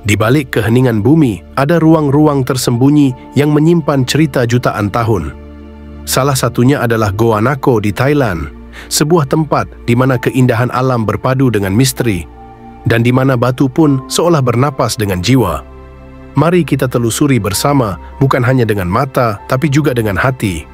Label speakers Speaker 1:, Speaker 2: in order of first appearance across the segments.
Speaker 1: Di balik keheningan bumi, ada ruang-ruang tersembunyi yang menyimpan cerita jutaan tahun. Salah satunya adalah Goa Nako di Thailand, sebuah tempat di mana keindahan alam berpadu dengan misteri, dan di mana batu pun seolah bernapas dengan jiwa. Mari kita telusuri bersama, bukan hanya dengan mata, tapi juga dengan hati.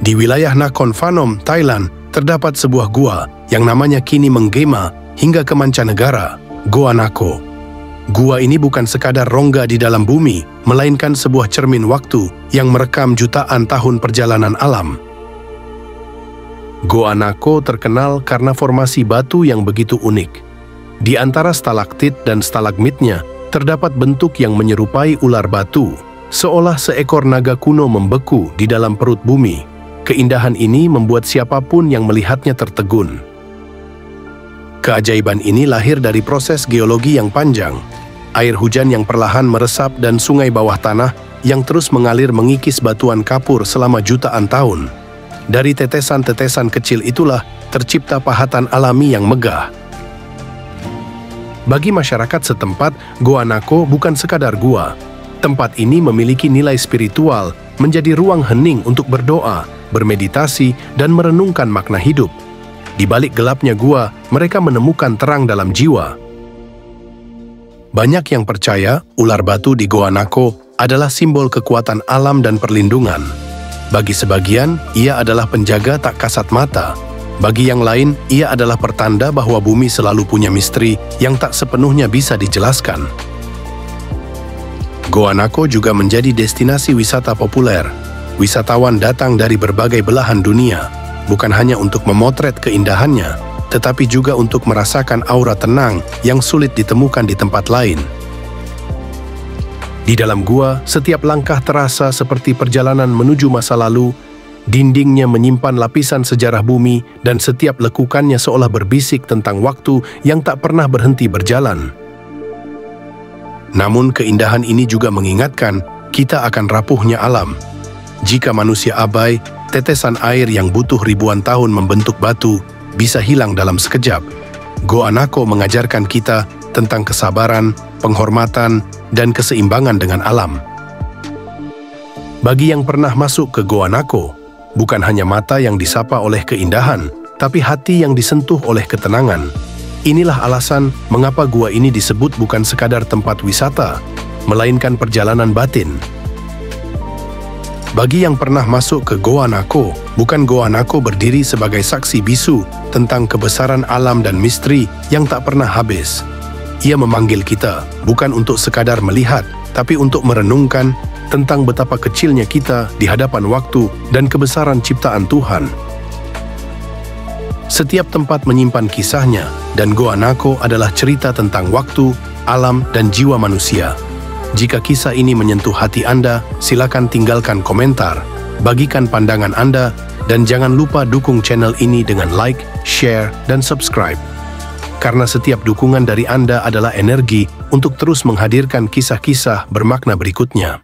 Speaker 1: Di wilayah Nakhon Phanom, Thailand, terdapat sebuah gua yang namanya kini menggema hingga ke mancanegara, Goa Nako. Gua ini bukan sekadar rongga di dalam bumi, melainkan sebuah cermin waktu yang merekam jutaan tahun perjalanan alam. Goa Nako terkenal karena formasi batu yang begitu unik. Di antara stalaktit dan stalagmitnya, terdapat bentuk yang menyerupai ular batu, seolah seekor naga kuno membeku di dalam perut bumi. Keindahan ini membuat siapapun yang melihatnya tertegun. Keajaiban ini lahir dari proses geologi yang panjang. Air hujan yang perlahan meresap dan sungai bawah tanah yang terus mengalir mengikis batuan kapur selama jutaan tahun. Dari tetesan-tetesan kecil itulah tercipta pahatan alami yang megah. Bagi masyarakat setempat, Goa Nako bukan sekadar gua. Tempat ini memiliki nilai spiritual, menjadi ruang hening untuk berdoa, bermeditasi, dan merenungkan makna hidup. Di balik gelapnya gua, mereka menemukan terang dalam jiwa. Banyak yang percaya ular batu di Goa Nako adalah simbol kekuatan alam dan perlindungan. Bagi sebagian, ia adalah penjaga tak kasat mata. Bagi yang lain, ia adalah pertanda bahwa bumi selalu punya misteri yang tak sepenuhnya bisa dijelaskan. Goa Nako juga menjadi destinasi wisata populer. Wisatawan datang dari berbagai belahan dunia, bukan hanya untuk memotret keindahannya, tetapi juga untuk merasakan aura tenang yang sulit ditemukan di tempat lain. Di dalam gua, setiap langkah terasa seperti perjalanan menuju masa lalu. Dindingnya menyimpan lapisan sejarah bumi, dan setiap lekukannya seolah berbisik tentang waktu yang tak pernah berhenti berjalan. Namun keindahan ini juga mengingatkan kita akan rapuhnya alam. Jika manusia abai, tetesan air yang butuh ribuan tahun membentuk batu bisa hilang dalam sekejap. Goa Nako mengajarkan kita tentang kesabaran, penghormatan, dan keseimbangan dengan alam. Bagi yang pernah masuk ke Goa Nako, bukan hanya mata yang disapa oleh keindahan, tapi hati yang disentuh oleh ketenangan. Inilah alasan mengapa gua ini disebut bukan sekadar tempat wisata, melainkan perjalanan batin. Bagi yang pernah masuk ke Goa Nako, bukan Goa Nako berdiri sebagai saksi bisu tentang kebesaran alam dan misteri yang tak pernah habis. Ia memanggil kita bukan untuk sekadar melihat, tapi untuk merenungkan tentang betapa kecilnya kita di hadapan waktu dan kebesaran ciptaan Tuhan. Setiap tempat menyimpan kisahnya, dan Goa Nako adalah cerita tentang waktu, alam, dan jiwa manusia. Jika kisah ini menyentuh hati Anda, silakan tinggalkan komentar, bagikan pandangan Anda, dan jangan lupa dukung channel ini dengan like, share, dan subscribe. Karena setiap dukungan dari Anda adalah energi untuk terus menghadirkan kisah-kisah bermakna berikutnya.